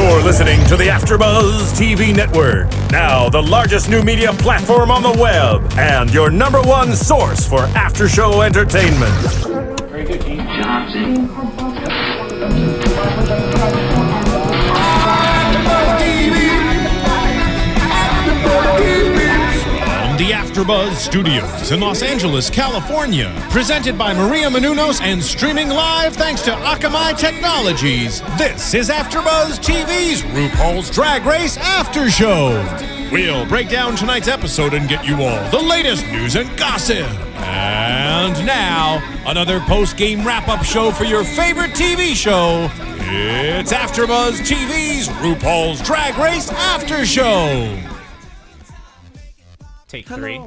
You're listening to the AfterBuzz TV network, now the largest new media platform on the web, and your number one source for after-show entertainment. Very good, Keith. Johnson. The AfterBuzz Studios in Los Angeles, California. Presented by Maria Menounos and streaming live thanks to Akamai Technologies. This is AfterBuzz TV's RuPaul's Drag Race After Show. We'll break down tonight's episode and get you all the latest news and gossip. And now, another post-game wrap-up show for your favorite TV show. It's AfterBuzz TV's RuPaul's Drag Race After Show. Take three.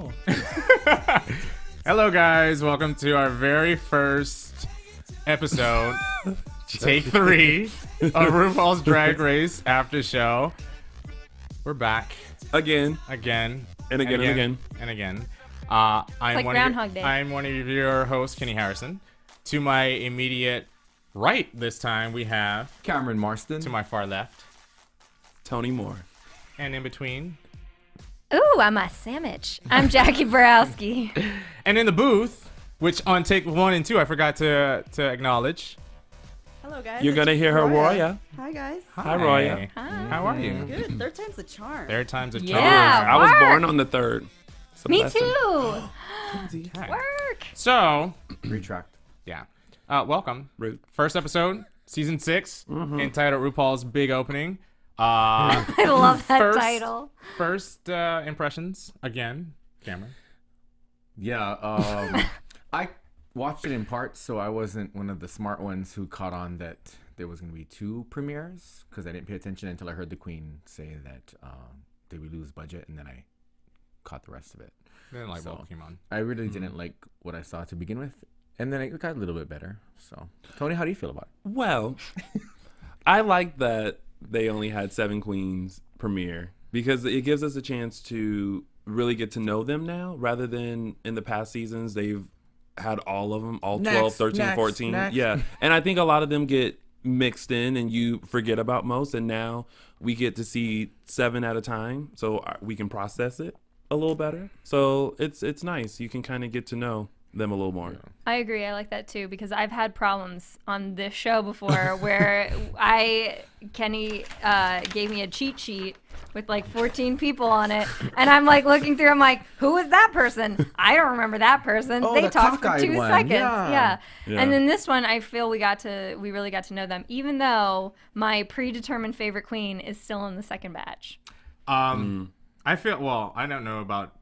Hello, guys. Welcome to our very first episode, Take 3 of RuPaul's Drag Race After Show. We're back Again. I'm like Groundhog Day. I'm one of your hosts, Kenny Harrison. To my immediate right this time, we have Cameron Marston. to my far left, Tony Moore. and in between, Ooh, I'm a sandwich. I'm Jacque Borowski. and in the booth, which on take 1 and 2 I forgot to acknowledge. Hello, guys. You're going to hear her, Roya. Hi, guys. Hi, Roya. Hi. How are you? Good. Third time's the charm. Third time's a charm. Yeah. I was Work. born on the 3rd. It's a Me blessing. too. Okay. Work. So, Retract. yeah. Welcome. Rude. First episode, season 6, entitled RuPaul's Big Opening. I love that First- title. First impressions, again, Cameron. Yeah, I watched it in parts, so I wasn't one of the smart ones who caught on that there was going to be 2 premieres, because I didn't pay attention until I heard the Queen say that they would lose budget, and then I caught the rest of it. Didn't like So, Pokemon. I really didn't like what I saw to begin with, and then it got a little bit better. So, Tony, how do you feel about it? Well, I like that they only had 7 queens premiere because it gives us a chance to really get to know them now rather than in the past seasons they've had all of them, all 12, 13, 14. Next. Yeah. And I think a lot of them get mixed in and you forget about most. And now we get to see 7 at a time so we can process it a little better. So it's nice. You can kind of get to know them a little more. I agree. I like that too because I've had problems on this show before where Kenny gave me a cheat sheet with like 14 people on it, and I'm like looking through. I'm like, who is that person? I don't remember that person. Oh, they the talked for cockeyed 2 one. seconds. Yeah. And then this one, I feel we really got to know them, even though my predetermined favorite queen is still in the second batch. I feel, well, I don't know about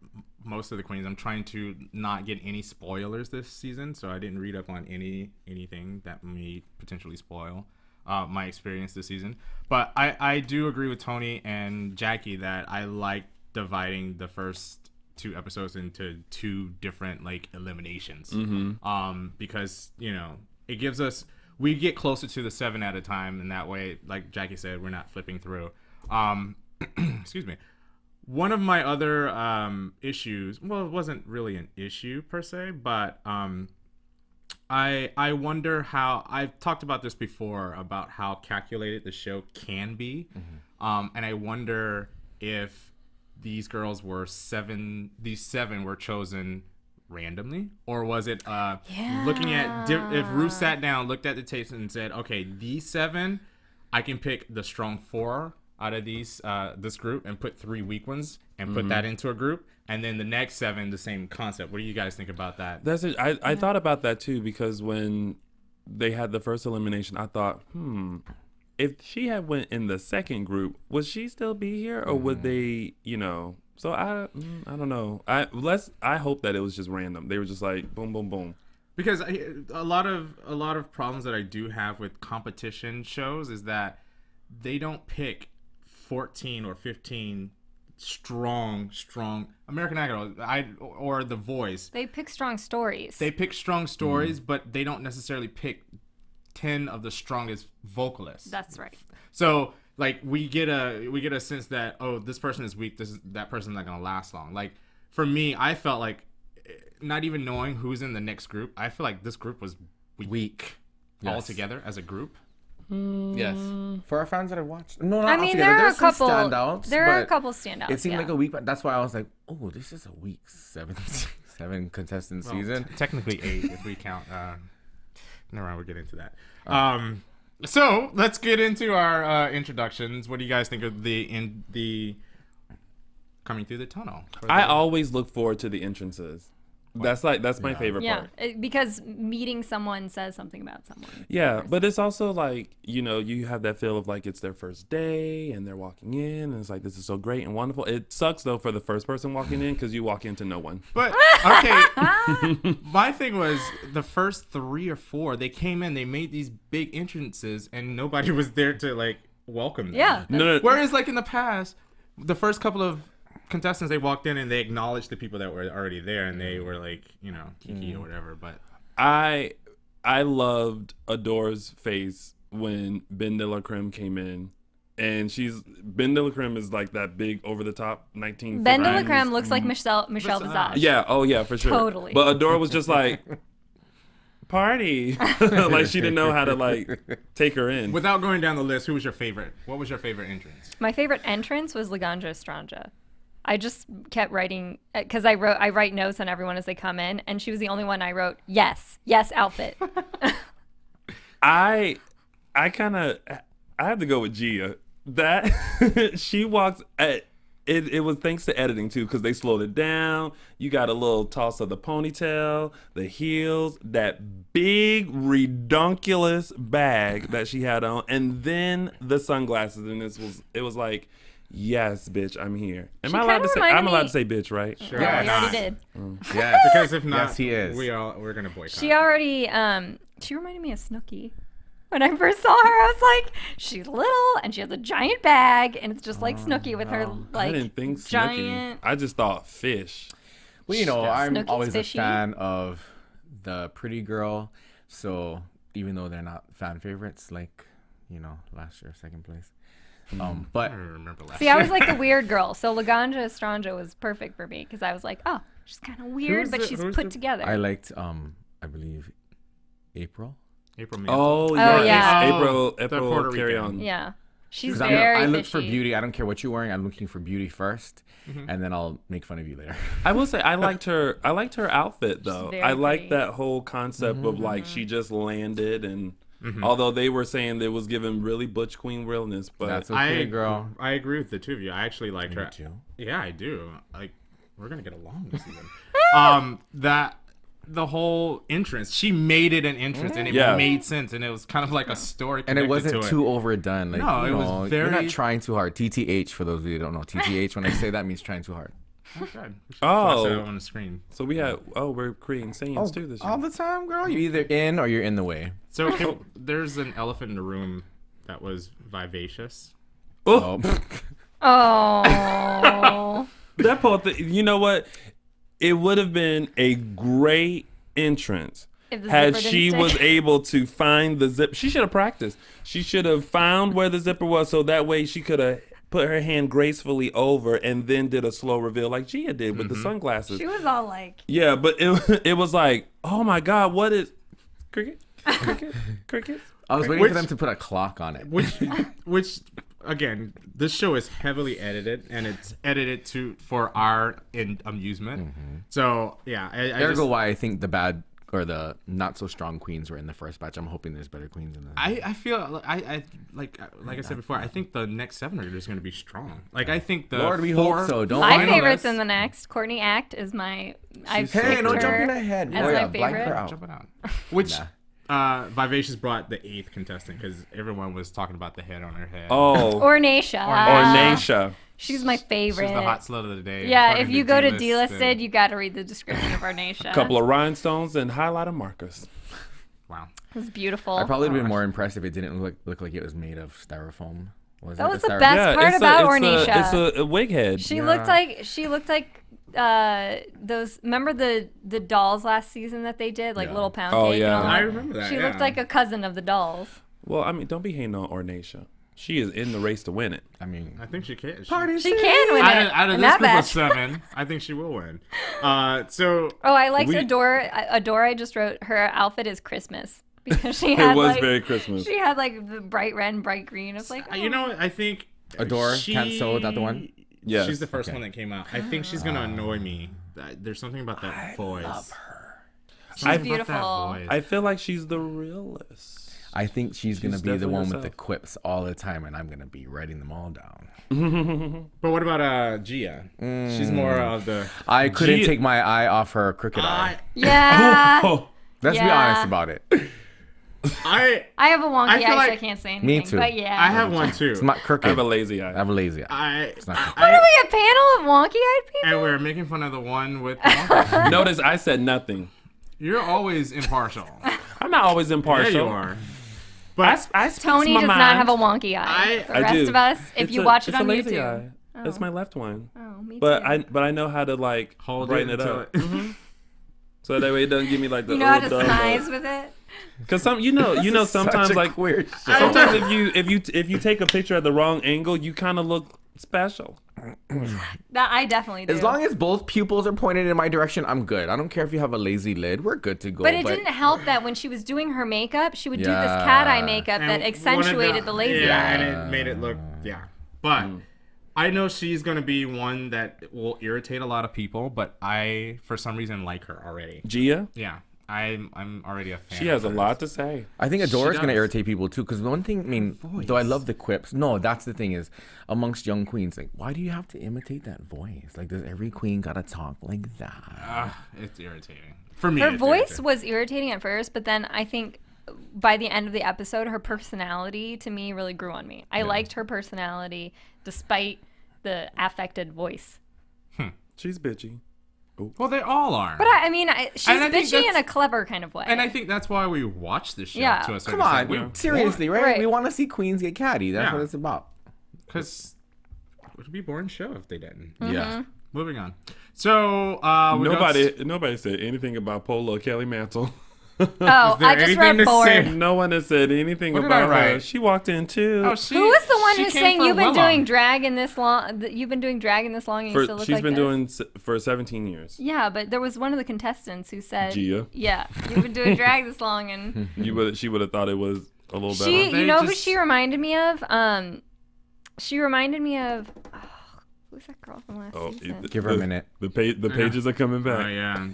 most of the queens. I'm trying to not get any spoilers this season, so I didn't read up on anything that may potentially spoil my experience this season. But I do agree with Tony and Jacque that I like dividing the first 2 episodes into 2 different like eliminations. Because it gives us, we get closer to the 7 at a time, and that way, like Jacque said, we're not flipping through. Excuse me. One of my other issues, well, it wasn't really an issue per se, but I wonder how, I've talked about this before, about how calculated the show can be. And I wonder if these girls were these 7 were chosen randomly, or was it looking at, if Ru sat down, looked at the tapes and said, okay, these 7, I can pick the strong 4 out of this group and put 3 weak ones and put that into a group, and then the next 7 the same concept. What do you guys think about that? That's it. I thought about that too because when they had the first elimination, I thought, if she had went in the second group, would she still be here, or would they, So I don't know. I hope that it was just random. They were just like boom, boom, boom. Because a lot of problems that I do have with competition shows is that they don't pick 14 or 15 strong American Idol or The Voice. They pick strong stories. They pick strong stories, but they don't necessarily pick 10 of the strongest vocalists. That's right. So like we get a sense that, oh, this person is weak, that person's not gonna last long. Like for me, I felt like, not even knowing who's in the next group, I feel like this group was weak Yes. altogether as a group. Yes. For our fans that have watched. No, not I mean, altogether. there are a There's some couple. standouts. There are a but couple standouts. It seemed yeah. like a week, but that's why I was like, oh, this is a week 7 contestant season. Technically 8 if we count. Never mind, we'll get into that. So let's get into our introductions. What do you guys think of the coming through the tunnel? I always look forward to the entrances. That's my favorite part. Because meeting someone says something about someone. Yeah, but it's also like, you have that feel of like it's their first day and they're walking in and it's like, this is so great and wonderful. It sucks though for the first person walking in because you walk into no one. But okay, my thing was the first 3 or 4, they came in, they made these big entrances and nobody was there to like welcome them. Yeah. No. Whereas like in the past, the first couple of contestants, they walked in and they acknowledged the people that were already there and they were like, Kiki or whatever. But I loved Adore's face when Ben de la Creme came in, and Ben de la Creme is like that big over the top 1950s. Ben de la Creme looks like Michelle Visage. Yeah, oh yeah, for sure. Totally. But Adore was just like party, like she didn't know how to like take her in. without going down the list, who was your favorite? What was your favorite entrance? My favorite entrance was Laganja Estranja. I just kept writing because I write notes on everyone as they come in, and she was the only one I wrote yes outfit. I have to go with Gia. That she walks at it was thanks to editing too, because they slowed it down. You got a little toss of the ponytail, the heels, that big redonkulous bag that she had on, and then the sunglasses, and it was like, yes, bitch, I'm here. Am I allowed to say? I'm allowed to say bitch, right? Sure. Yeah, you already did. Yes. Because if not, yes, he is. we're gonna boycott. She already she reminded me of Snooki. When I first saw her, I was like, she's little and she has a giant bag, and it's just like Snooki with her like I didn't think giant. Snooki. I just thought fish. Well, I'm Snooki's always fishy. a fan of the pretty girl. So even though they're not fan favorites, like last year, second place. But I remember last See, I was like the weird girl, so Laganja Estranja was perfect for me because I was like, oh, she's kind of weird, but she's put together. I liked I believe April. April. Oh yeah. April Puerto carry Rican. on. Yeah, she's 'Cause very I look fishy. for beauty. I don't care what you're wearing. I'm looking for beauty first, and then I'll make fun of you later. I will say I liked her outfit though. very I liked pretty. that whole concept of like she just landed and although they were saying it was giving really butch queen realness, but That's okay, girl. I agree with the two of you. I actually liked her. too. Yeah, I do. Like, we're gonna get along this season. The whole entrance, she made it an entrance, and it Yeah. made sense, and it was kind of like a story. And it connected wasn't to too overdone. Like, No, it was You're very- not trying too hard. TTH, for those of you who don't know, TTH, when I say that, means trying too hard. Oh, God. We should Oh. flash that on the screen. so we're creating sayings too this year. All the time, girl. You're either in or you're in the way. So there's an elephant in the room that was vivacious. Oh. Oh, That poor thing, you know what? It would have been a great entrance If the had zipper she didn't was stick. able to find the zip. She should have practiced. She should have found where the zipper was, so that way she could have put her hand gracefully over and then did a slow reveal like Gia did with the sunglasses. she was all like, Yeah, but it was like, oh my God, what is cricket? Cricket? I was waiting for them to put a clock on it. Which again, this show is heavily edited, and it's edited for our amusement. So yeah, I Ergo, just, why I think the bad or the not so strong queens were in the first batch. I'm hoping there's better queens in the. I feel I like I said before. I think the next 7 are just going to be strong. Like I think the Lord, we 4 hope so. Don't my line favorites us. in the next. Courtney Act is my. I've Hey, picked no her jumping ahead. as Boy, my I'll blank her favorite. out. jumping out. Which Vivacious brought the 8th contestant because everyone was talking about the head on her head. Oh, Ornacia. Ornacia. She's my favorite. She's the hot slut of the day. Yeah, according if you go to D-Listed. Delisted, you got to read the description of Ornacia. Couple of rhinestones and highlighter markers. Wow. It's beautiful. I probably would have been more impressed if it didn't look like it was made of styrofoam. That was the styrofoam? best part about Ornacia. It's a wig head. She looked like those. Remember the dolls last season that they did, like Yeah. Little Pound Oh, Cake. yeah. And all that? I remember that. She yeah. looked like a cousin of the dolls. Well, I mean, don't be hating on Ornacia. She is in the race to win it. I mean, I think she can. She can win it. Out of in this that group batch. of 7, I think she will win. So Oh, I liked We- Adore. Adore, I just wrote her outfit is Christmas. because she had It was like, very Christmas. She had like the bright red and bright green. It's like, You know what? I think Adore, Can't Sew, that the one? Yes. She's the first one that came out. I think she's gonna annoy me. There's something about that voice. Love her. she's beautiful. I feel like she's the realest. I think she's gonna be the definitely one with herself. the quips all the time, and I'm gonna be writing them all down. But what about Gia? She's more of the. I couldn't Gia- take my eye off her crooked eye. Yeah. Oh, Let's be Yeah. honest about it. I I have a wonky I feel eye, so like- I can't say anything. Me too. But yeah. I have one too. It's not crooked. I have a lazy eye. I have a lazy eye. I not crooked. What are we, a panel of wonky-eyed people? and we're making fun of the one with. The Notice I said nothing. You're always impartial. I'm not always impartial. Yeah, you are. But I speak Tony my does mind. not have a wonky eye. The I rest do. of us, if It's you a- watch it it's on a lazy YouTube. eye. That's my left one. Oh, me But too. I know how to like hold brighten it it until up. So that way it doesn't give me like the You know how to dumb snize with it? Because sometimes Such a like queer shit. sometimes if you take a picture at the wrong angle, you kind of look special. That I definitely do. As long as both pupils are pointed in my direction, I'm good. I don't care if you have a lazy lid. We're good to go. But it didn't help that when she was doing her makeup, she would do this cat eye makeup that accentuated the lazy yeah, eye. and it made it look But I know she's gonna be one that will irritate a lot of people. But I, for some reason, like her already. Gia, Yeah, I'm already a fan. she has a of hers. lot to say. I think Adore is She going to does. irritate people too. Because one thing, I mean, though I love the quips. No, that's the thing is, amongst young queens, like, why do you have to imitate that voice? Like, does every queen gotta talk like that? It's irritating for me. Her it's voice irritating. was irritating at first, but then I think by the end of the episode, her personality to me really grew on me. I liked her personality despite the affected voice. She's bitchy. Well, they all are. But I mean, she's And I think bitchy in that's- a clever kind of way. And I think that's why we watch this show Yeah. to a certain Come on, extent. seriously, right? Right. We want to see queens get catty. That's Yeah. what it's about. Because it would be a boring show if they didn't. Yeah. Moving on. So we Nobody said anything about Polo Kelly Mantle. oh, there I just anything read to bored. say? No one has said anything What did I about her. write? She walked in too. Who was the one she who's came saying for you've been Willow. doing drag in this long? You've been doing drag in this long, and you still look She's like been this? doing for 17 years. Yeah, but there was one of the contestants who said, Gia. "Yeah, you've been doing drag this long," and She would have thought it was a little better. she, They you know, who just- she reminded me of? She reminded me of who's that girl from last season? Give her a minute. The pages are coming Oh back. yeah.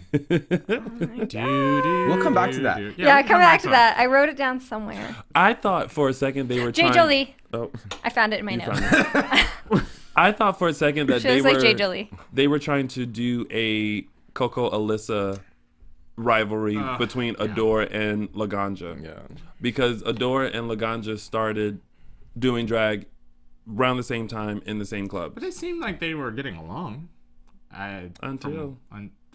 We'll come back to that. Yeah, we come can back to it. that. I wrote it down somewhere. I thought for a second they were J. trying. Jolie. Oh, I found it in my you notes. found it. I thought for a second that She they looks like were J. Jolie. they were trying to do a Coco Alyssa rivalry between Adore and Laganja. Yeah. Because Adore and Laganja started doing drag around the same time in the same club. But they seemed like they were getting along. Until.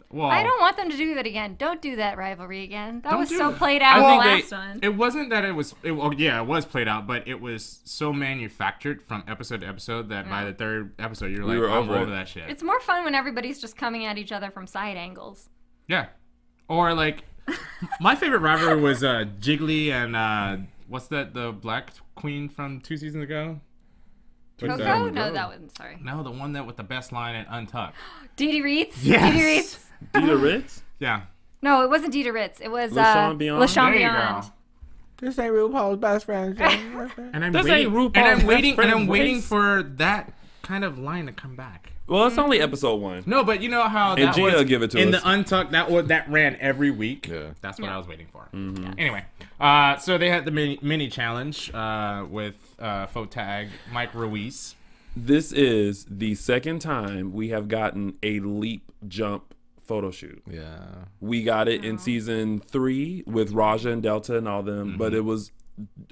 Well, I don't want them to do that again. Don't do that rivalry again. That Don't was do so it. played I out in the think last one. It wasn't that it was. Yeah, it was played out, but it was so manufactured from episode to episode that by the third episode, you're like, were I'm over over it. that shit. It's more fun when everybody's just coming at each other from side angles. Yeah. Or like, my favorite rivalry was Jiggly and what's that? The black queen from 2 seasons ago. With, Coco? No, that wasn't. Sorry. No, the one that with the best line at Untucked. Dee Ritz? Yes. Dee Ritz? Dita Ritz? Yeah. No, it wasn't Dita Ritz. It was LaShawn Beyond? LaShawn There you Beyond. go. This ain't RuPaul's best friend. And I'm This waiting, ain't RuPaul's and I'm best waiting, and friend I'm waiting race. for that kind of line to come back. Well, it's only episode 1. No, but you know how And that Gia was will give it to in us. the Untucked. That ran every week. Yeah. That's what I was waiting for. Mm-hmm. Anyway, so they had the mini challenge with faux tag Mike Ruiz. This is the second time we have gotten a leap jump photo shoot. Yeah. We got it in season 3 with Raja and Delta and all them, but it was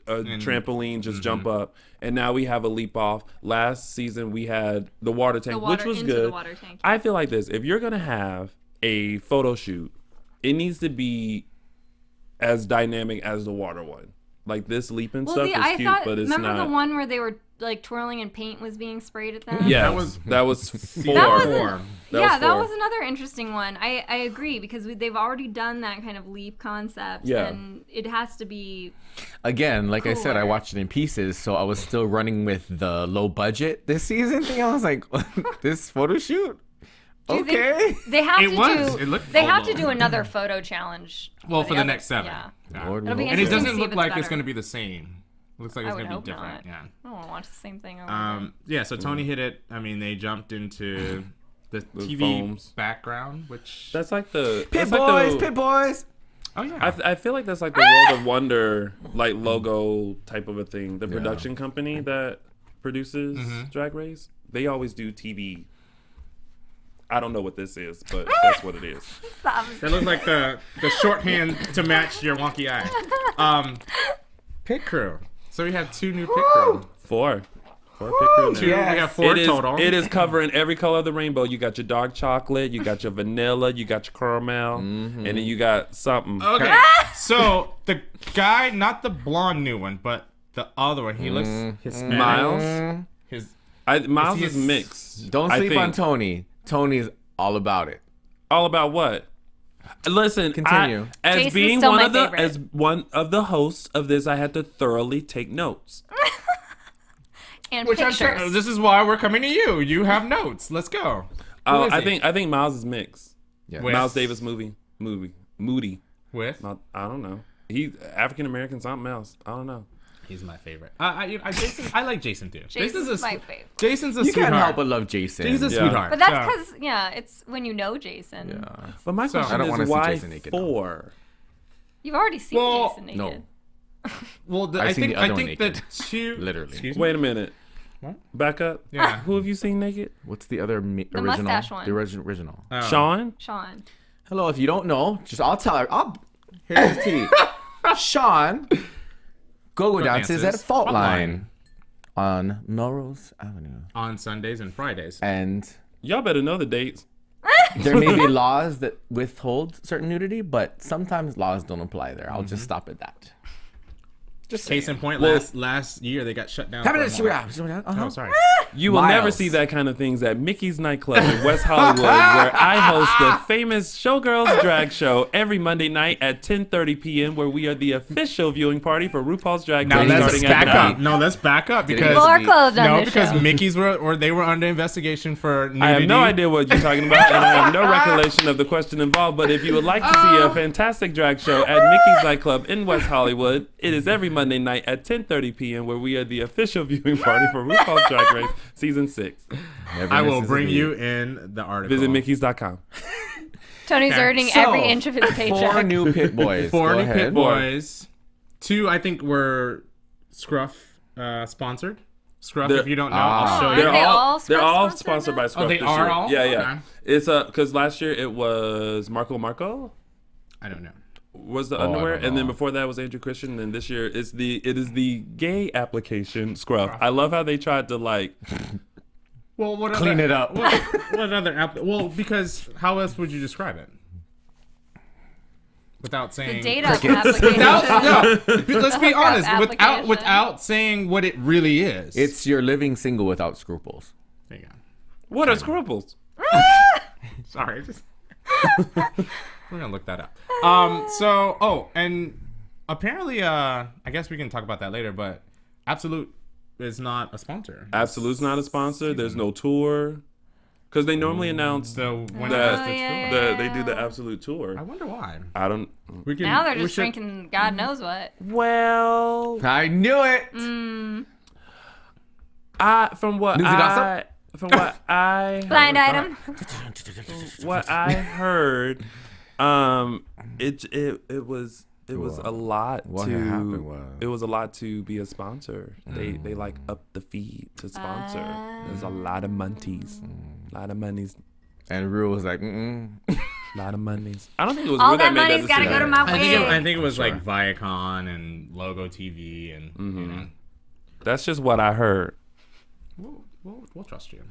a trampoline, just jump up. And now we have a leap off. Last season we had the water tank, which was into good. the water tank. I feel like this. If you're going to have a photo shoot, it needs to be as dynamic as the water one. Like this leap and Well, stuff see, is I cute, thought. but it's Remember not. the one where they were like twirling and paint was being sprayed at them? Yeah, that That was 4. That was Four. That four. was another interesting one. I agree because they've already done that kind of leap concept, Yeah. and it has to be. Again, like I said, I Cooler. watched it in pieces, so I was still running with the low budget this season thing. I was like, this photo shoot? Do you think they have It to was. do. It looked They have to old. do another photo challenge. Well, for the other- next 7. Yeah. Lord It'll be knows. And it interesting to doesn't see look if like it's better. going to be the same. It looks like I it's would going to be hope different. not. Yeah. I don't want to watch the same thing over again. Yeah, so Tony hit it. I mean, they jumped into the TV foams. background, which... That's like the Pit that's like boys, the- pit boys. Oh, yeah. I feel like that's like the World of Wonder like logo type of a thing. The production company that produces Drag Race, they always do TV. I don't know what this is, but that's what it is. Stop. That looks like the shorthand to match your wonky eye. Pit crew. So we have 2 new pit crew. 4 pit crew now. We have 4 It is, total. it is covering every color of the rainbow. You got your dark chocolate, you got your vanilla, you got your caramel, and then you got something. Okay, so the guy, not the blonde new one, but the other one, he looks Hispanic. Miles? Miles Is is he a mixed. Don't I sleep think. on Tony. Tony's all about it. All about what? Listen, Continue. As Jason's being still one my of the favorite. as one of the hosts of this, I had to thoroughly take notes. And Which I'm pictures. sure, this is why we're coming to you. You have notes. Let's go. Oh, is I he? think Miles is mixed. Yeah. With- Miles Davis Moody. With? Not, I don't know. He's African American, something else. I don't know. He's my favorite. Jason, I like Jason too. Jason's my favorite. Jason's a You sweetheart. can't help but love Jason. He's a Yeah. sweetheart. But that's So- because, it's when you know Jason. Yeah. But my So- I question don't wanna is see why Jason naked now. 4? You've already seen Well, Jason naked. No. Well, I've seen the other one think naked. that 2. Literally. Excuse me? Wait a minute. What? Back up. Yeah. Who have you seen naked? What's the other original? mustache one. The original. Oh. Sean? Sean. Hello, if you don't know, I'll tell her. Here's the tea. Sean, go dances at dances. Fault Fault Line on Melrose Avenue. On Sundays and Fridays. And Y'all better know the dates. there may be laws that withhold certain nudity, but sometimes laws don't apply there. I'll just stop at that. Just Case in point, Well- last year they got shut down. Have for it. a moment. Uh-huh. Oh, sorry. You will never Miles. see that kind of things at Mickey's Nightclub in West Hollywood, where I host the famous Showgirls drag show every Monday night at 10:30 p.m., where we are the official viewing party for RuPaul's Drag Now Race let's starting back at 9. up. No, let's back up because People are closed on no, this because show. Mickey's they were under investigation for nudity. I have no idea what you're talking about, and I have no recollection of the question involved. But if you would like to see a fantastic drag show at Mickey's Nightclub in West Hollywood, it is every Monday night at 10:30 p.m., where we are the official viewing party for RuPaul's Drag Race Season 6. I will bring you in the article. Visit Mickey's.com. Tony's Okay. earning So, every inch of his 4 paycheck. new pit boys. 4 Go new ahead. pit boys. 2, I think, were Scruff sponsored. Scruff, They're- if you don't know, I'll show Aren't you. they all they're all sponsored sponsored now? by Scruff Oh, they this are year. all? Yeah, yeah. Okay. It's because last year it was Marco I don't know. was the I underwear, don't and then know. before that was Andrew Christian, and this year it is the gay application Scruff. I love how they tried to like. Well, what Clean other, it up. What other app? Well, because how else would you describe it? Without saying The data application. No, let's be hookup honest. application. Without saying what it really is. It's your living single without scruples. There you go. What are scruples? Sorry. We're gonna look that up. And apparently, I guess we can talk about that later. But Absolute is not a sponsor. Absolute's not a sponsor. There's no tour, because they normally announce So when that yeah. they do the Absolute tour. I wonder why. I don't. We can, Now they're we just should- drinking God knows what. Well, I knew it. from what News and gossip? from what I Blind item. what I heard, it was a lot What to had happened was- it was a lot to be a sponsor. They like up the fee to sponsor. There's a lot of monties, a lot of monies, And Rue was like, mm-mm. a lot of monies. I don't think it was All Rue that made money's got to decision. go to my I wig. think it was like Viacom and Logo TV and you know. That's just what I heard. We'll trust you.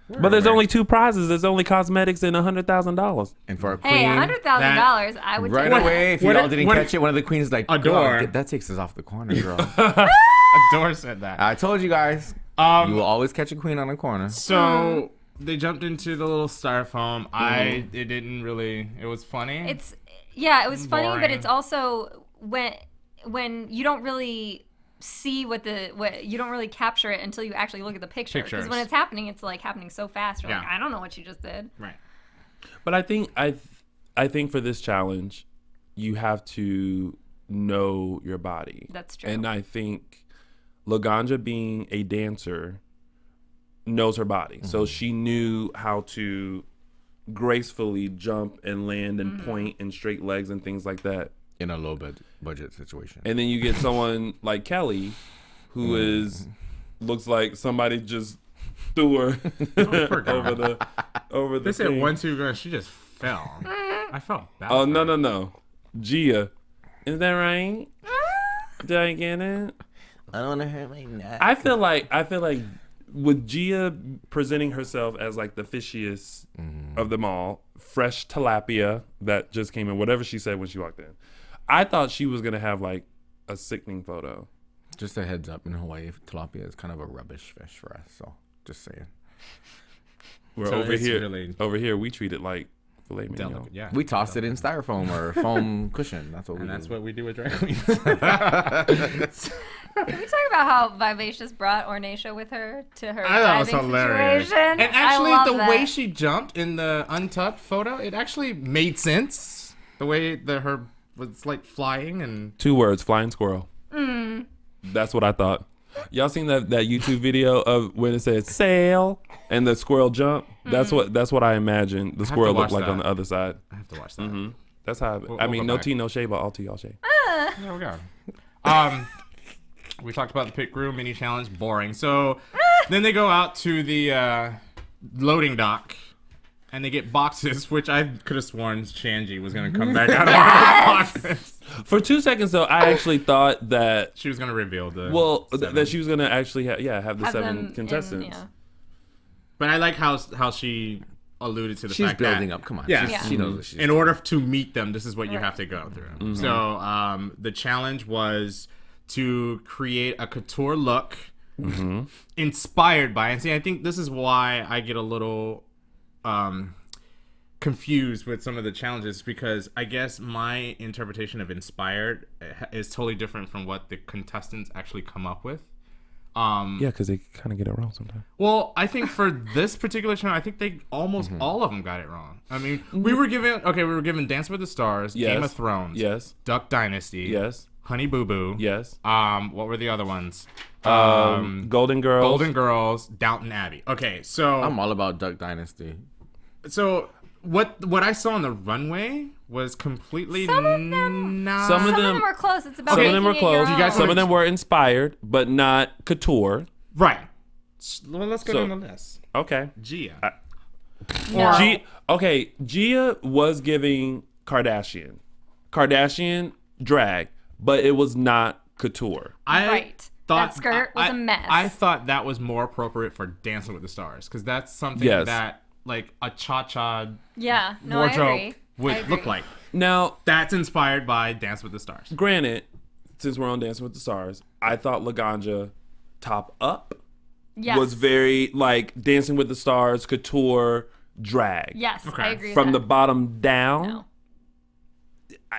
But there's only 2 prizes. There's only cosmetics and $100,000. And for a queen, Hey, $100,000. I would right take away, if what y'all if- didn't what catch if- it, one of the queens is like, Adore. "Girl, that takes us off the corner, girl." Adore said that. I told you guys, you will always catch a queen on a corner. So they jumped into the little styrofoam. It didn't really. It was funny. It was funny, but Boring. it's also when you don't really see what you don't really capture it until you actually look at the picture. Because when Pictures. it's happening, it's like happening so fast. You're like, Yeah. I don't know what you just did. right. But I think for this challenge, you have to know your body. That's true. And I think Laganja, being a dancer, knows her body. So she knew how to gracefully jump and land and point and straight legs and things like that. In a low budget situation. And then you get someone like Kelly, who looks like somebody just threw her over the They said thing. 1, 2, go. She just fell. I felt bad. Oh, for no, her. no. Gia. Is that right? Did I get it? I don't want to hurt my neck. I feel like with Gia presenting herself as like the fishiest of them all, fresh tilapia that just came in, whatever she said when she walked in, I thought she was going to have like a sickening photo. Just a heads up, in Hawaii, tilapia is kind of a rubbish fish for us. So just saying. Where So over it's here, really we treat it like filet mignon. delicate. Yeah. We tossed it in styrofoam or foam cushion. That's what we And do. that's what we do with drag queens. Can we talk about how Vivacious brought Ornacia with her to her I thought it was diving hilarious. situation? And actually, I love the that. way she jumped in the Untucked photo, it actually made sense. The way that her was like flying and 2 words, flying squirrel. That's what I thought. Y'all seen that YouTube video of when it says sail and the squirrel jump? That's what I imagined the squirrel looked watch like on that. the other side. I have to watch that. That's how We'll I mean, go no back. tea, no shade, but all tea, all shade. There we go. We talked about the pit crew mini challenge, boring. So then they go out to the loading dock and they get boxes, which I could have sworn Shanji was going to come back out of her boxes. For 2 seconds though, I actually thought that She was going to reveal the that she was gonna actually have the Have 7 them in- contestants. yeah. But I like how she alluded to the She's fact building that up. Come on. Yeah. Yeah. She knows what she's in doing. order to meet them, this is what you have to go through. So the challenge was to create a couture look inspired by, and see, I think this is why I get a little confused with some of the challenges, because I guess my interpretation of inspired is totally different from what the contestants actually come up with. Yeah, because they kind of get it wrong sometimes. Well, I think for this particular channel, I think they almost all of them got it wrong. I mean, we were given Dance with the Stars, Yes. Game of Thrones, Yes. Duck Dynasty, Yes. Honey Boo Boo, Yes. what were the other ones? Golden Girls. Golden Girls, Downton Abbey. Okay, so I'm all about Duck Dynasty. what I saw on the runway was completely Some of them- not. Some of Some of them- them were close. It's about Some of them making were it your close. own. You guys Some of them were inspired, but not couture. right. Well, let's go So- down the list. Okay. Gia. No. Gia was giving Kardashian drag, but it was not couture. I Right. thought That skirt was a mess. I thought that was more appropriate for Dancing with the Stars, because that's something Yes. that like a cha-cha Yeah. No, I agree. wardrobe would I look agree. like. Now, That's inspired by Dance with the Stars. granted, since we're on Dancing with the Stars, I thought Laganja top up Yes. was very like Dancing with the Stars couture drag. Yes, Okay. I agree. From with the that. bottom down, No.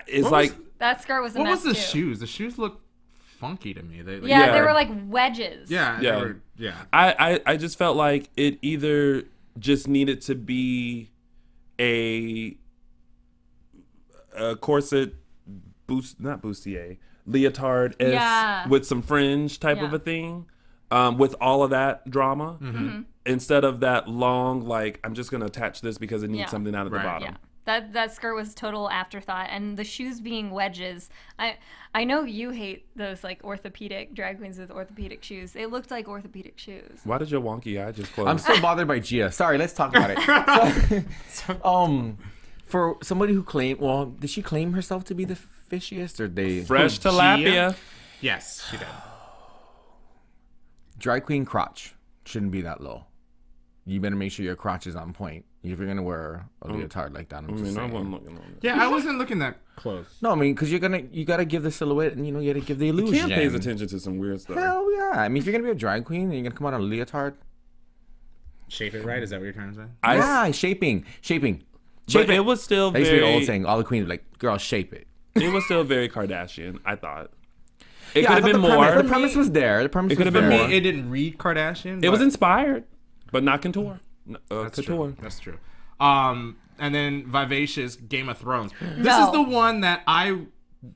it's What like was- That skirt was a What mess was the too. shoes? The shoes look funky to me. They, Yeah, Yeah. they were like wedges. yeah, Yeah. They were, yeah. I just felt like it either just needed to be a corset not bustier, leotard Yeah. with some fringe type of Yeah. a thing, with all of that drama, instead of that long like I'm just gonna attach this because it needs Yeah. something out of Right. the bottom. Yeah. That skirt was total afterthought, and the shoes being wedges. I know you hate those like orthopedic drag queens with orthopedic shoes. They looked like orthopedic shoes. Why did your wonky eye just close? I'm still bothered by Gia. Sorry, let's talk about it. For somebody who claimed, did she claim herself to be the fishiest, or they Fresh Gia? tilapia. Yes, she did. drag queen crotch shouldn't be that low. You better make sure your crotch is on point if you're gonna wear a leotard like that. I'm just I saying. wasn't looking on it. Yeah, I wasn't looking that close. No, I mean, because you gotta give the silhouette, and you gotta give the illusion. Cam pays attention to some weird stuff. Hell yeah! I mean, if you're gonna be a drag queen and you're gonna come out in a leotard, Shape it right. Is that what you're trying to say? yeah, shaping. But it was still That used to be the old very. saying. All the queens were like, "Girl, shape it." It was still very Kardashian. I thought it Yeah, I could have thought been the more. Premise, the premise was there. The premise It could was have been there. more. It didn't read Kardashian. It was but inspired, but not couture. That's Couture. true. That's true. And then Vivacious Game of Thrones. This is the one that I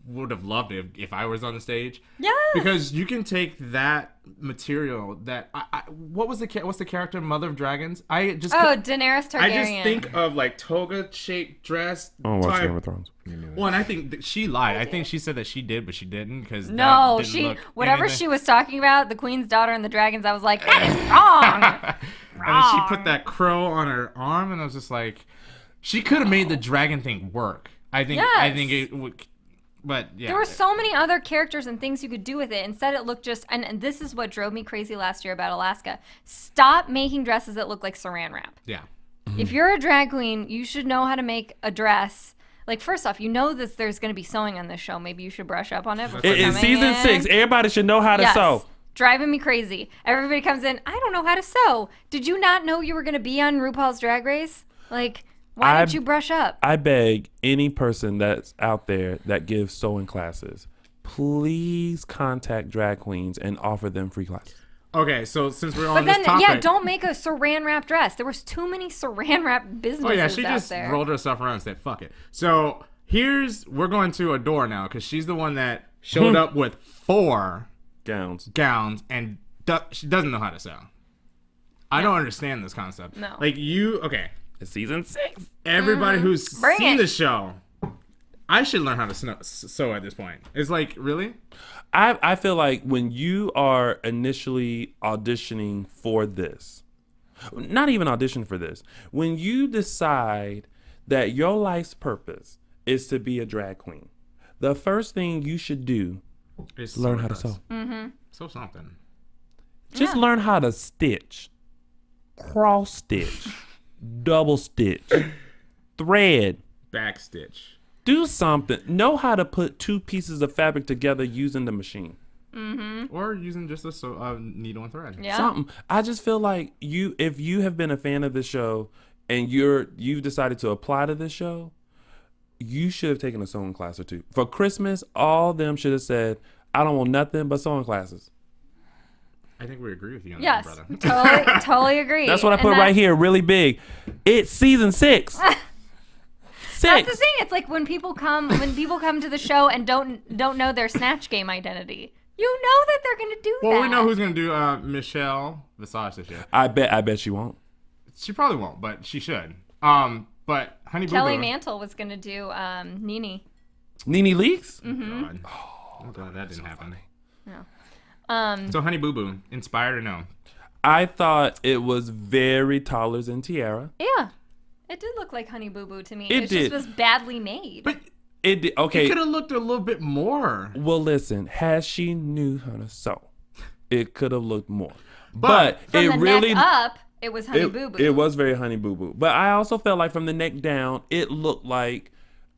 would have loved if I was on the stage. Yes. Because you can take that material that what's the character Mother of Dragons? Daenerys Targaryen. I just think of like toga shaped dress. I don't watch Game of Thrones. Well, and I think that she lied. I think she said that she did, but she didn't because no, whatever she was talking about, the Queen's daughter and the dragons. I was like, that is wrong. And then she put that crow on her arm, and I was just like, she could have made the dragon thing work. I think it would. But yeah, there were so many other characters and things you could do with it. Instead, it looked just, and this is what drove me crazy last year about Alaska. Stop making dresses that look like saran wrap. Yeah. If you're a drag queen, you should know how to make a dress. Like, first off, you know that there's going to be sewing on this show. Maybe you should brush up on it. It's season 6. Everybody should know how to sew. Driving me crazy. Everybody comes in, I don't know how to sew. Did you not know you were going to be on RuPaul's Drag Race? Like, why didn't you brush up? I beg any person that's out there that gives sewing classes, please contact drag queens and offer them free classes. Okay, so since we're on this topic... But then, yeah, don't make a saran wrap dress. There was too many saran wrap businesses out there. Oh, yeah, she just rolled herself around and said, fuck it. So we're going to Adore now, because she's the one that showed up with 4 gowns and she doesn't know how to sew. I don't understand this concept. No. Like, okay. It's season 6. Everybody who's seen the show, I should learn how to sew at this point. It's like, really? I feel like when you are initially auditioning for this, not even audition for this, when you decide that your life's purpose is to be a drag queen, the first thing you should do is learn how to sew. Mm-hmm. Sew something. Just learn how to stitch, cross stitch, double stitch, thread, back stitch. Do something. Know how to put 2 pieces of fabric together using the machine. Mm-hmm. Or using just a needle and thread. Yeah. Something. I just feel like if you have been a fan of this show and you've decided to apply to this show, you should have taken a sewing class or 2. For Christmas, all them should have said, I don't want nothing but sewing classes. I think we agree with you on that, brother. Totally agree. That's what I put right here, really big. It's season 6. That's the thing. It's like when people come to the show and don't know their Snatch Game identity. You know that they're gonna do that. Well, we know who's gonna do Michelle Visage this year. I bet she won't. She probably won't, but she should. But Honey Boo Boo. Kelly Mantle was gonna do Nene. Nene Leakes? Mm-hmm. God. Oh, God, that didn't happen. No. So Honey Boo Boo, inspired or no? I thought it was very taller than Tiara. Yeah. It did look like Honey Boo Boo to me. It just was badly made. But it did. Okay. It could have looked a little bit more. Well, listen, had she knew how to sew, it could have looked more. But from it the really neck up, it was Honey Boo Boo. It was very Honey Boo Boo. But I also felt like from the neck down, it looked like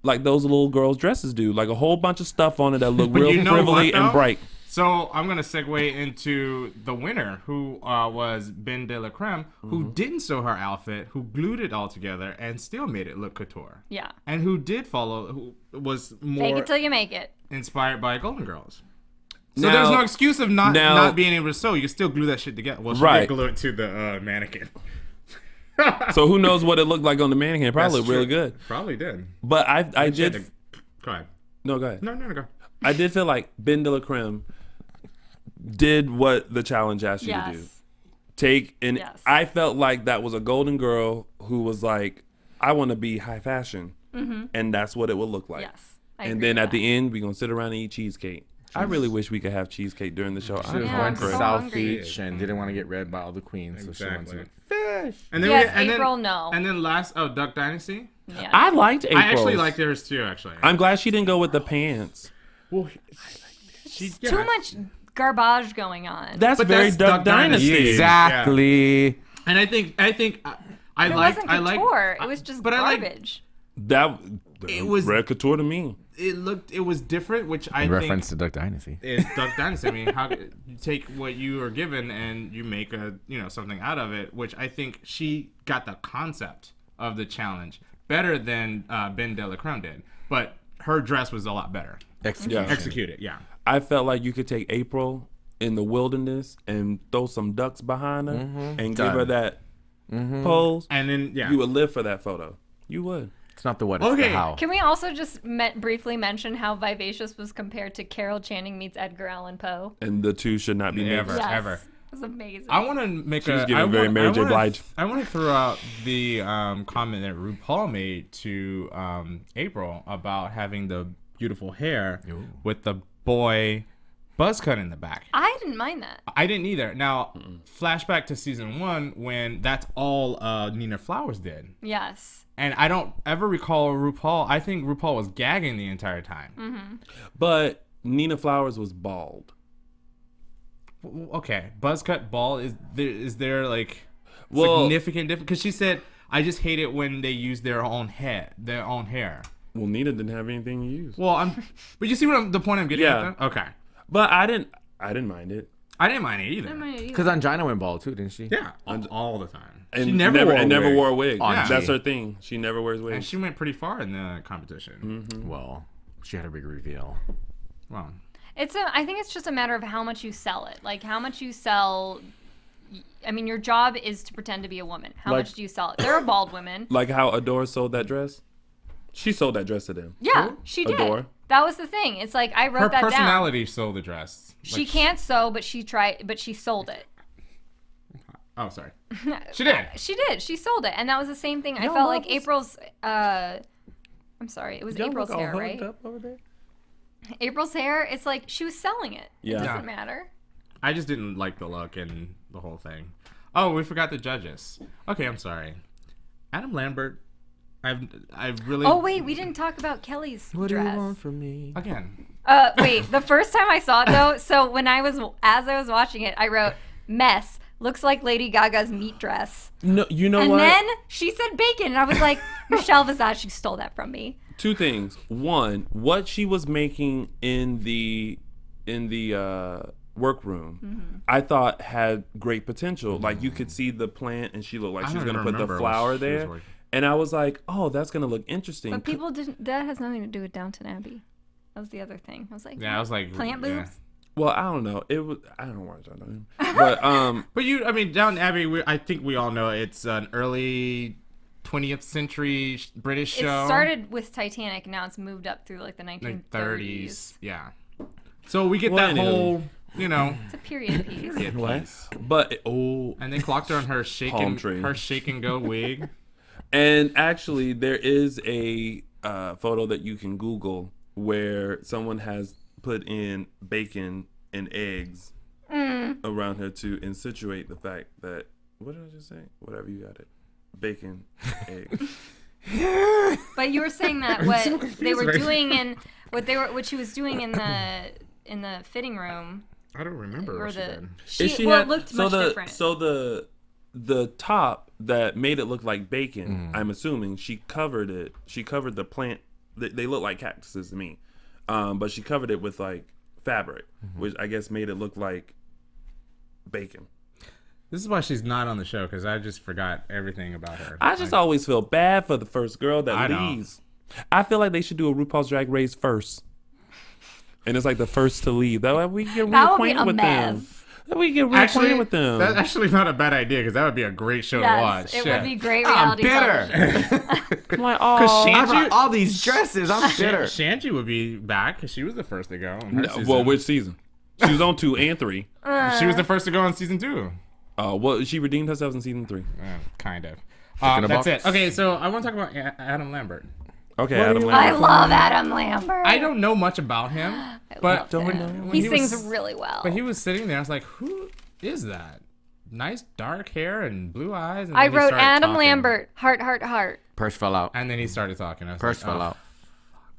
those little girls' dresses do, like a whole bunch of stuff on it that looked real frivolous and bright. So I'm gonna segue into the winner, who was Ben De La Creme, who didn't sew her outfit, who glued it all together and still made it look couture. Yeah. And who was more fake it till you make it. Inspired by Golden Girls. So there's no excuse of not being able to sew. You can still glue that shit together. Well, she did glue it to the mannequin. So who knows what it looked like on the mannequin? Probably looked really good. Probably did. But I did. Go ahead. No, go ahead. No, go. I did feel like Ben De La Creme did what the challenge asked you to do. I felt like that was a golden girl who was like, I want to be high fashion. Mm-hmm. And that's what it would look like. Yes. And then at the end, we're going to sit around and eat cheesecake. I really wish we could have cheesecake during the show. She was going to South Beach and didn't want to get read by all the queens. So she wanted to fish. And then April, no. And then Duck Dynasty? Yeah. I liked April's. I actually liked theirs too, actually. I'm glad she didn't go with the pants. Well, too much garbage going on. That's very Duck Dynasty. Exactly. Yeah. And I think I it liked wasn't couture. It was just garbage. It was red couture to me. It was different, which I think reference to Duck Dynasty. It's Duck Dynasty. I mean, how you take what you are given and you make something out of it, which I think she got the concept of the challenge better than Ben De La Creme did, but her dress was a lot better. Executed, yeah. I felt like you could take April in the wilderness and throw some ducks behind her and give her that pose, And then you would live for that photo. You would. It's not the what, it's the how. Can we also just briefly mention how Vivacious was compared to Carol Channing meets Edgar Allan Poe? And the two should not be Never. mixed. Yes. Ever. It was amazing. I want to make She was a. giving very Mary J. Blige. I want to throw out the comment that RuPaul made to April about having the beautiful hair with the boy buzz cut in the back. I didn't mind that. I didn't either. Now, flashback to season 1 when that's all Nina Flowers did. Yes. And I don't ever recall RuPaul. I think RuPaul was gagging the entire time. But Nina Flowers was bald. Okay, buzz cut bald. Is there like Well- significant difference? Because she said, I just hate it when they use their own hair. Well, Nina didn't have anything to use. Well, but you see the point I'm getting Yeah. at? Though? Okay. But I didn't mind it. I didn't mind it either. Because Angina went bald too, didn't she? Yeah, all the time. And she never wore a wig. Yeah. That's her thing. She never wears wigs. And she went pretty far in the competition. Well, she had a big reveal. Well, I think it's just a matter of how much you sell it. Like how much you sell. I mean, your job is to pretend to be a woman. How much do you sell it? There are bald women. Like how Adore sold that dress. She sold that dress to them. Yeah, she did. Adore. That was the thing. It's like I wrote her that down. personality sold the dress. She can't sew, but she tried. But she sold it. Oh, sorry. She did. She did. She sold it, and that was the same thing. I felt like April's. I'm sorry. It was April's hair, right? Up over there? April's hair. It's like she was selling it. Yeah. It doesn't matter. I just didn't like the look and the whole thing. Oh, we forgot the judges. Okay, I'm sorry. Adam Lambert. I've really. Oh wait, we didn't talk about Kelly's What dress. do you want from me? Again. Wait, the first time I saw it though, so when as I was watching it, I wrote mess. Looks like Lady Gaga's meat dress. No, you know And what? then she said bacon, and I was like, Michelle Visage stole that from me. Two things. One, what she was making in the workroom, I thought had great potential. Like you could see the plant, and she looked like she was don't gonna put the remember flower what she was there. working. And I was like, oh, that's gonna look interesting. But people didn't. That has nothing to do with Downton Abbey. That was the other thing. I was like, Yeah, I was like plant yeah. boobs. Well, I don't know. It was. I don't watch Downton Abbey, but But I mean, Downton Abbey. I think we all know it's an early 20th century British show. It started with Titanic, and now it's moved up through like the 1930s. 30s. Yeah. So we get Well, that anyway. whole, It's a period piece. what? But and they clocked her on her shake Palm and tree. her shake and go wig. And actually, there is a photo that you can Google where someone has put in bacon and eggs around her to insinuate the fact that, what did I just say? Whatever you got it. Bacon, eggs. But you were saying that what they were doing in what she was doing in the fitting room. I don't remember Or what she the did. it looked much different. So the top that made it look like bacon, I'm assuming she covered it. She covered the plant. They look like cactuses to me, but she covered it with like fabric, which I guess made it look like bacon. This is why she's not on the show, because I just forgot everything about her. I just always feel bad for the first girl that I know. leaves. I feel like they should do a RuPaul's Drag Race first, and it's like the first to leave. That way we get That would be reacquainted a with them. mess. That we get reacquainted with them. That's actually not a bad idea, because that would be a great show to Yes, watch. it Shit. would be great I'm reality bitter. television. I'm like, oh, I brought all these dresses. I'm bitter. Shanji would be back, because she was the first to go. In her season. well, which season? She was on 2 and 3. She was the first to go on season 2. Well, she redeemed herself in season 3. Kind of. in a That's box. it. Okay, so I want to talk about Adam Lambert. Okay, What do Adam you I Lambert. love Adam Lambert. I don't know much about him, but Don't we know? when He sings was- really well. But he was sitting there. I was like, "Who is that? Nice dark hair and blue eyes." And I then he wrote started Adam talking. Lambert, heart, heart, heart. Purse fell out. And then he started talking. I was Purse like, fell oh. out.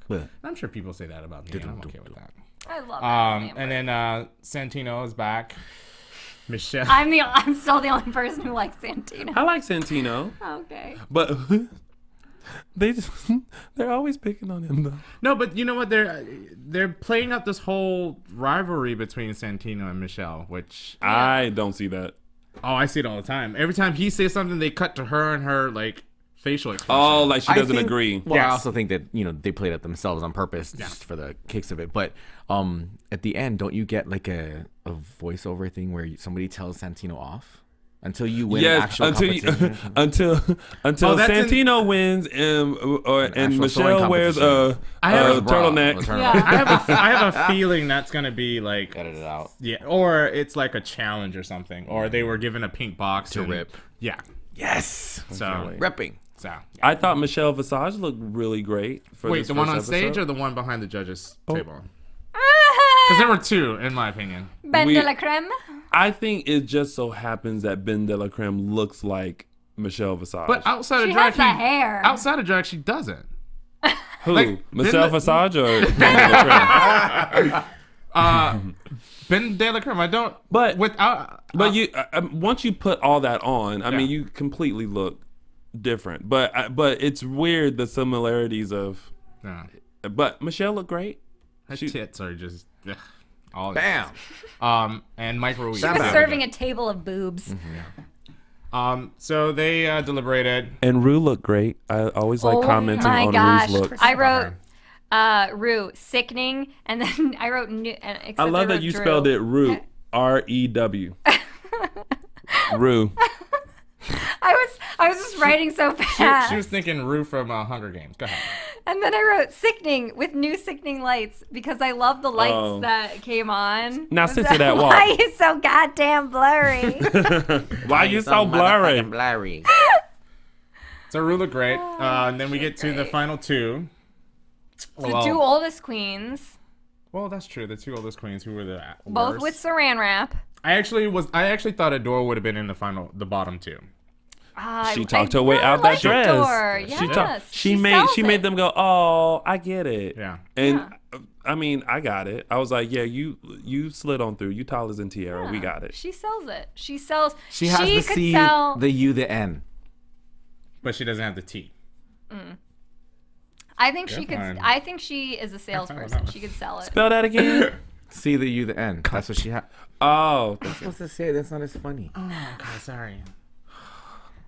Bleh. I'm sure people say that about me, and I'm okay with that. I love Adam Lambert. And then Santino is back. Michelle. I'm still the only person who likes Santino. I like Santino, Okay. but they're always picking on him though. No, but you know what? They're playing up this whole rivalry between Santino and Michelle, which I don't see that. I see it all the time. Every time he says something, they cut to her and her like facial expression. Oh, like she I doesn't think- agree. Well, I Yes. also think that they played it themselves on purpose just for the kicks of it. But at the end, don't you get like a voiceover thing where somebody tells Santino off? Until you win Yes, actual until competition. until Oh, that's Santino wins and actual Michelle sewing wears a competition. turtleneck. I have a feeling that's gonna be like Edit it out. yeah, or it's like a challenge or something, or they were given a pink box To and- rip. Yeah. Yes. So Repping. so. Yeah. I thought Michelle Visage looked really great. For Wait, this the one first on stage episode. or the one behind the judges Oh. table? Because there were two, in my opinion. Ben We- de la Creme. I think it just so happens that Ben de la Creme looks like Michelle Visage. But outside She of drag, has the hair. outside of drag, she doesn't. who? like, Michelle Ben de- Visage or Ben de la Creme? Ben de la Creme, I don't. But- without. But you once you put all that on, I Yeah. mean, you completely look different. But it's weird the similarities of. Yeah. But Michelle looked great. Her She- tits are just all Bam. and Mike Ruiz. She was serving a table of boobs. So they deliberated. And Rue looked great. I always like commenting my on gosh. Rue's looks. I wrote Rue, sickening, and then I wrote new. Except I love that wrote you Drew. spelled it Rue. R-E-W. Rue. I was just writing so fast. She was thinking Rue from Hunger Games. Go ahead. And then I wrote sickening with new sickening lights because I love the lights Oh. that came on. Now sit to that wall. Why are you so goddamn blurry? Why are you so blurry? Blurry. So Rue looked great. And then we get to the final two. The two oldest queens, Well, that's true. The two oldest queens who were the both worst. with saran wrap. I actually thought Adore would have been in the bottom two. She talked her way out that dress. Adore. She Yes. She sells made it. them go, "Oh, I get it." Yeah. And I mean, I got it. I was like, "Yeah, you slid on through. You taller than Tiara. We got it." She sells it. She sells. She has the could C, sell. the U, the N. But she doesn't have the T. I think she could. fine. I think she is a salesperson. She could sell it. Spell that again. C, the U, the N. That's what she had. Oh, I'm supposed to say that's not as funny. Okay, sorry.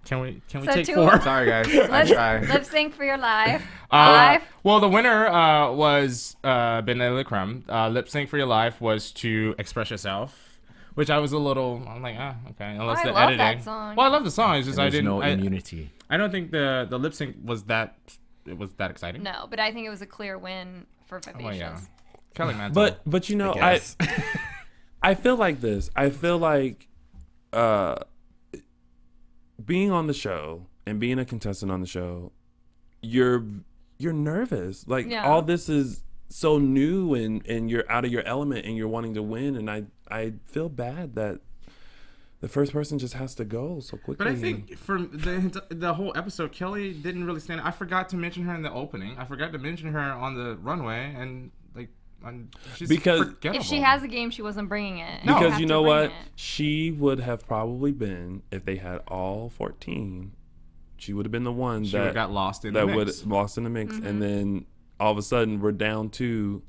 Can we So take two- 4? Sorry, guys. I try. Lip sync for your life. Live. Well, the winner was Ben de la Creme. Lip sync for your life was to Express Yourself, which I'm like, okay. Unless I the love editing. that song. Well, I love the song. It's just There's no I immunity. don't think the lip sync was that exciting. No, but I think it was a clear win for Vivacious. Well, yeah. Kelly Mantle. but you know, I guess. I feel like this. I feel like being on the show and being a contestant on the show, you're nervous. Like Yeah. all this is so new and you're out of your element and you're wanting to win, and I feel bad that the first person just has to go so quickly. But I think for the whole episode, Kelly didn't really stand. I forgot to mention her in the opening. I forgot to mention her on the runway, and she's Because- forgettable. If she has a game, she wasn't bringing it. and because have you to know bring what, it. she would have probably been, if they had all 14, she would have been the one She would've that got lost in that the would mix. lost in the mix, Mm-hmm. and then all of a sudden we're down to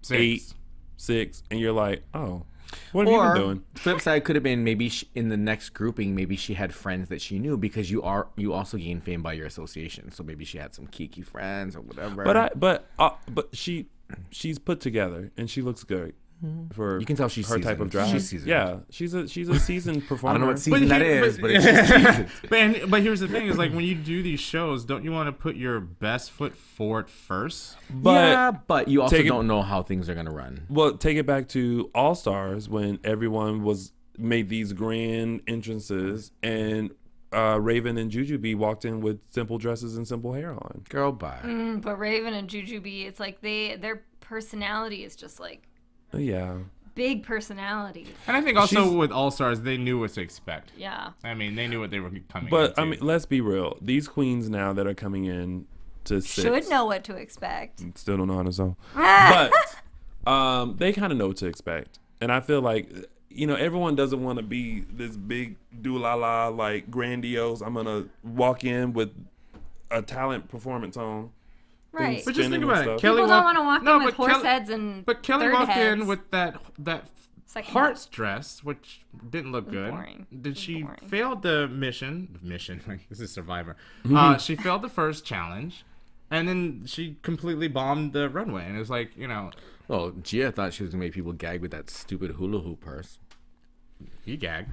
6. 6, and you're like, oh, what have you been doing? Flip side could have been maybe in the next grouping, maybe she had friends that she knew because you also gain fame by your association. So maybe she had some kiki friends or whatever. But she's put together and she looks good for You can tell she's her type seasoned. of drag. She's seasoned. Yeah, she's a seasoned performer. I don't know what season that is, but it's seasoned. But here's the thing: is like when you do these shows, don't you want to put your best foot forward first? But but you also take it- don't know how things are gonna run. well, take it back to All Stars when everyone made these grand entrances and Raven and Jujubee walked in with simple dresses and simple hair on. Girl, bye. But Raven and Jujubee, it's like their personality is just like Yeah. big personalities. And I think also She's- with All Stars, they knew what to expect. Yeah. I mean, they knew what they were coming. But into. I mean, let's be real. These queens now that are coming in to 6 Should know what to expect. still don't know how to sew, but they kind of know what to expect. And I feel like, you know, everyone doesn't want to be this big do-la-la, like grandiose. I'm gonna walk in with a talent performance on. Right. But just spinning think and about stuff. it. Kelly People don't want to walk in with but horse Kelly- heads and But Kelly third walked heads. in with that Second hearts dress, which didn't look good. boring. It Did was she boring. failed the mission? Like, this is Survivor. Mm-hmm. She failed the first challenge, and then she completely bombed the runway. And it was like, you know, Well, Gia thought she was gonna make people gag with that stupid hula hoop purse. he gagged.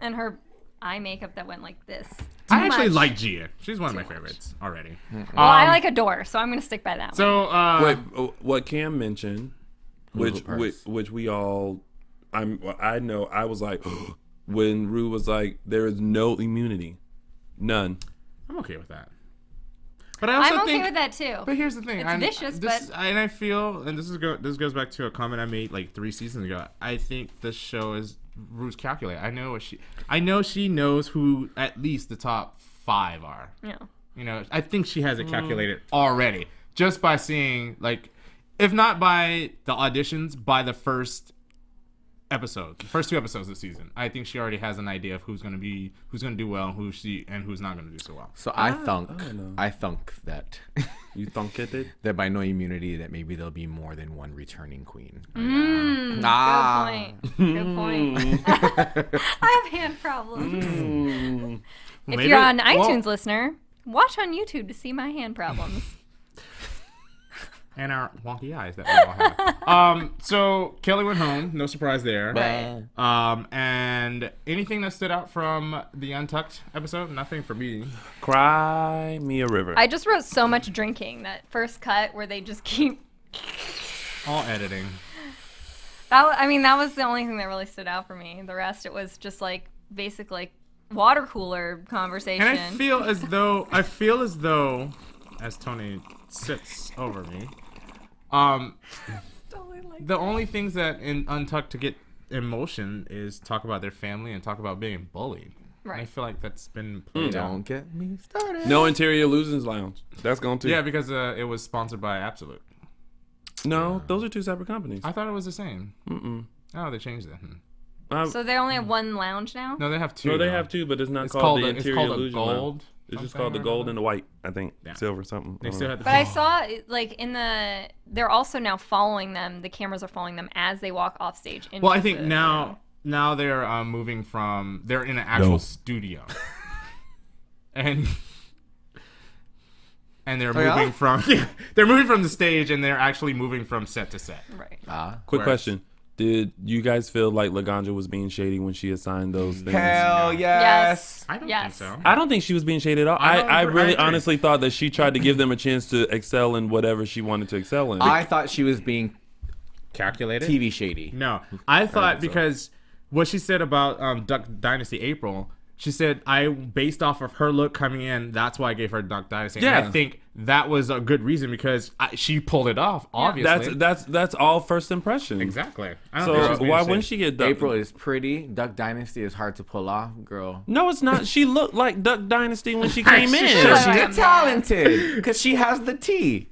And her eye makeup that went like this. I actually much. like Gia. She's one of my favorites already. Well, I like Adore, so I'm gonna stick by that one. So Wait, what Cam mentioned, which we all, I know, I was like, when Rue was like, there is no immunity, none. I'm okay with that. But I also I'm okay think, with that too. But here's the thing. It's vicious, but I feel, and this goes back to a comment I made like 3 seasons ago. I think this show is Rue's calculated. I know she knows who at least the top 5 are. Yeah. You know, I think she has it calculated already just by seeing, like, if not by the auditions, by the first 2 episodes of the season. I think she already has an idea of who's gonna do well, and who's not gonna do so well. So I thunk that You thunk it? that by no immunity that maybe there'll be more than one returning queen. Good point. I have hand problems. If Maybe- you're an well- iTunes listener, watch on YouTube to see my hand problems. And our wonky eyes that we all have. So Kelly went home. No surprise there. Right. And anything that stood out from the Untucked episode? Nothing for me. Cry me a river. I just wrote so much drinking. That first cut where they just keep. All editing. That was the only thing that really stood out for me. The rest, it was just like basic like water cooler conversation. And I feel as though, as Tony sits over me, the only things that in Untucked to get emotion is talk about their family and talk about being bullied. Right. I feel like that's been played out. Don't get me started. No Interior Illusions Lounge. That's gone too. Yeah, because it was sponsored by Absolute. No, those are 2 separate companies. I thought it was the same. Oh, they changed it. So they only have one lounge now? No, they have 2. No, they now. have 2, but it's not It's called the it's Interior called a Illusion gold. Lounge. It's just called the gold and the white, I think. Yeah. Silver something. They still have the But I saw, like, they're also now following them. The cameras are following them as they walk off stage. Well, I think now they're moving from, they're in an actual studio. And they're moving from, they're moving from the stage and they're actually moving from set to set. Right. Quick question. Did you guys feel like Laganja was being shady when she assigned those things? Hell Yes. I don't think so. I don't think she was being shady at all. I really honestly thought that she tried to give them a chance to excel in whatever she wanted to excel in. I thought she was being Calculated? TV shady. No. I thought because what she said about Duck Dynasty April, she said, based off of her look coming in, that's why I gave her Duck Dynasty. Yeah. And I think that was a good reason because she pulled it off, obviously. That's all first impression. Exactly. I don't think she's So being why shady. wouldn't she get Duck? April is pretty. Duck Dynasty is hard to pull off, girl. No, it's not. She looked like Duck Dynasty when she came in. She's talented because she has the T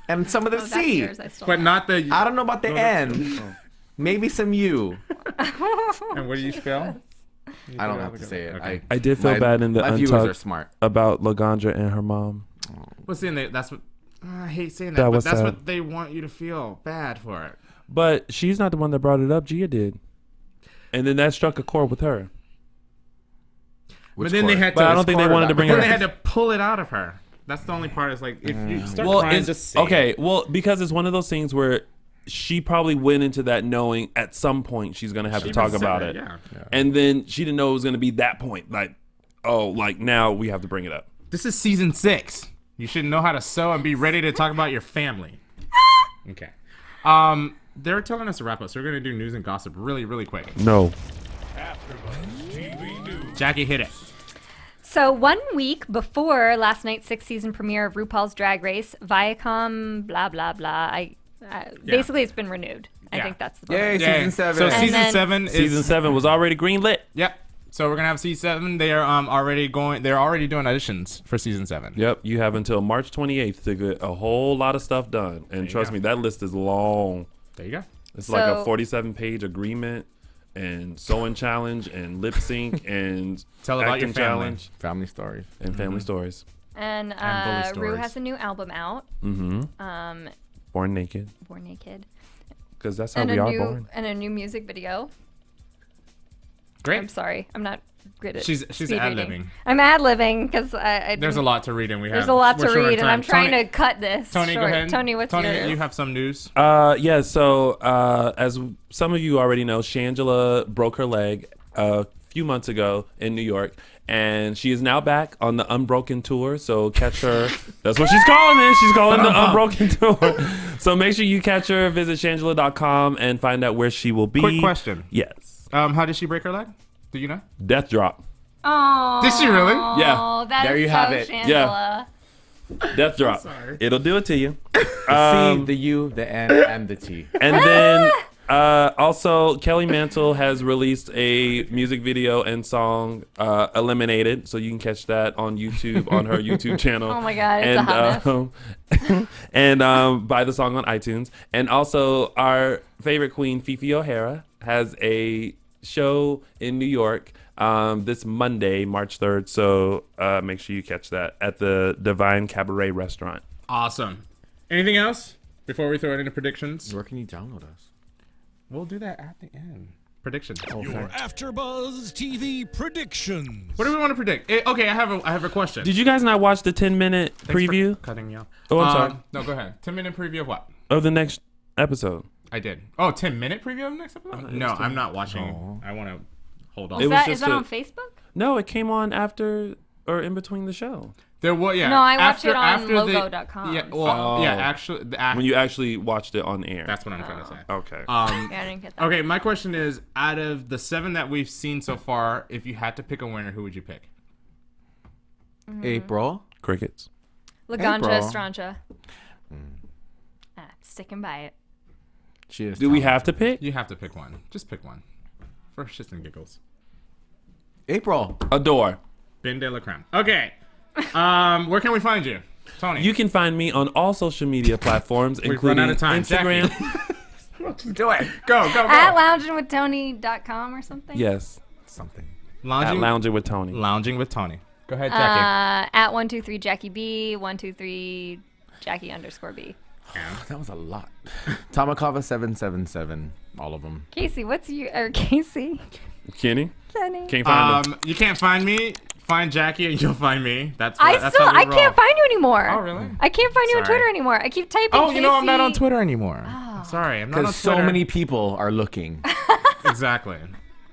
and some of the Oh, that's C. yours. I stole But that. not the... I don't know about the N. Maybe some U. And what do you spell? I don't have to say it. Okay. I did feel bad in the my viewers are Untucked smart. about Laganja and her mom. What's in there? That's what... I hate saying that, That but was that's sad. what they want you to feel bad for it. But she's not the one that brought it up. Gia did. And then that struck a chord with her. But then they had to... But I don't think they wanted to bring Then her they up. had to pull it out of her. That's the only part. Is like, if you start Well, crying, it's just say it. okay. Well, because it's one of those things where she probably went into that knowing at some point she's gonna have to talk about it, Yeah. and then she didn't know it was gonna be that point. Like, oh, like now we have to bring it up. This is season 6. You should know how to sew and be ready to talk about your family. Okay. They're telling us to wrap up, so we're gonna do news and gossip really, really quick. No. AfterBuzz TV News. Jackie, hit it. So 1 week before last night's 6th season premiere of RuPaul's Drag Race, Viacom, blah, blah, blah. Basically, it's been renewed. I Yeah. think that's the Yay, point. season 7. So And season then- 7 is Season 7 was already greenlit. Yep. So we're gonna have season 7. They are already going. They're already doing auditions for season 7. Yep, you have until March 28th to get a whole lot of stuff done. And trust me, that list is long. There you go. It's like a So- 47-page agreement and sewing challenge and lip sync and Tell about your acting family. challenge Family stories. and family stories. And bully Rue stories. has a new album out, Born naked, Born Naked, because that's how and we a are new born. and a new music video. Great. I'm sorry, I'm not good at She's speed ad-libbing. reading. I'm ad-libbing because I There's a lot to read, and we have. There's a lot to we're short on read, and time. I'm trying Tony, to cut this. Tony, short. go ahead. Tony, what's Tony, yours? you have some news. Yeah, so as some of you already know, Shangela broke her leg a few months ago in New York, and she is now back on the Unbroken tour. So catch her. That's what she's calling it. She's calling the Unbroken tour. So make sure you catch her. Visit Shangela.com and find out where she will be. Quick question. Yes. How did she break her leg? Do you know? Death drop. Oh. Did she really? Yeah. That There is you so have it. Shangela. Yeah. Death drop. Sorry. It'll do it to you. C, the U, the N, and the T. And then also Kelly Mantle has released a music video and song, Eliminated. So you can catch that on YouTube, on her YouTube channel. Oh my God, it's a hot mess. And buy the song on iTunes. And also our favorite queen, Fifi O'Hara, has a show in New York this Monday, March 3rd. So make sure you catch that at the Divine Cabaret Restaurant. Awesome. Anything else before we throw it into predictions? Where can you download us? We'll do that at the end. Predictions. Your AfterBuzz TV predictions. What do we want to predict? Okay, I have a question. Did you guys not watch the 10-minute Thanks for preview cutting me off. Oh, I'm sorry. No, go ahead. 10-minute preview of what? of the next episode? I did. Oh, 10-minute preview of the next episode? No, I'm not watching. No. I want to hold on. It Is was that, just is that a- on Facebook? No, it came on after or in between the show. There was, yeah. No, I watched it on after logo.com. Yeah, well, Oh. yeah, actually, When you actually watched it on air. that's what I'm trying to say. Okay. Yeah, I didn't get that. Okay, my question is, out of the 7 that we've seen so far, if you had to pick a winner, who would you pick? April. Crickets. Laganja April. Estrancha. Sticking by it. She is. Do we talented. have to pick? You have to pick one. Just pick one. For shits and giggles. April? Adore. Ben de la Creme. Okay. Where can we find you? Tony. You can find me on all social media platforms, We've including run out of time. Instagram. Do it. Go. At loungingwithtony.com or something? yes. Something. At Lounging, Lounging with Tony. Lounging with Tony. Go ahead, Jackie. At 123 Jackie B, 123 Jackie _B. That was a lot. Tamakava 777. All of them. Casey, what's your, or Casey? Kenny? Kenny. Can't find him. You can't find me. Find Jackie and you'll find me. That's I how we roll. can't find you anymore. Oh, really? I can't find you on Sorry. Twitter anymore. I keep typing Oh, you know I'm not on Casey. Twitter anymore. Sorry, I'm not on Because Twitter. so many people are looking. Exactly.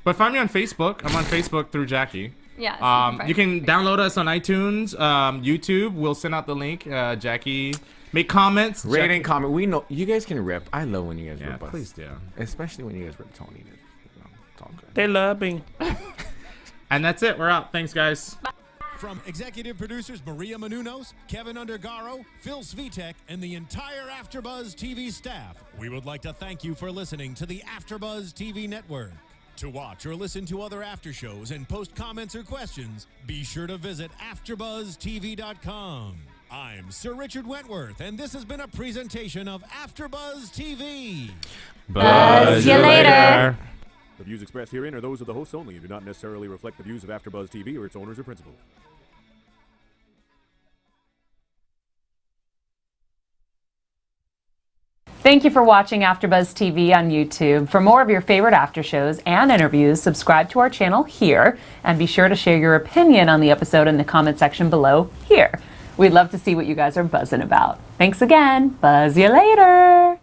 But find me on Facebook. I'm on Facebook through Jackie. Yeah. You can download us on iTunes, YouTube. We'll send out the link. Jackie, make comments. Rate Jackie- and comment. We know you guys can rip. I love when you guys Yeah, rip us. please do. Especially when you guys rip Tony. It's all good. They love me. And that's it. We're out. Thanks, guys. From executive producers Maria Menounos, Kevin Undergaro, Phil Svitek, and the entire AfterBuzz TV staff, we would like to thank you for listening to the AfterBuzz TV network. To watch or listen to other after shows and post comments or questions, be sure to visit AfterBuzzTV.com. I'm Sir Richard Wentworth, and this has been a presentation of AfterBuzz TV. Buzz you later. The views expressed herein are those of the hosts only and do not necessarily reflect the views of AfterBuzz TV or its owners or principals. Thank you for watching AfterBuzz TV on YouTube. For more of your favorite after shows and interviews, subscribe to our channel here, and be sure to share your opinion on the episode in the comment section below here. We'd love to see what you guys are buzzing about. Thanks again. Buzz you later.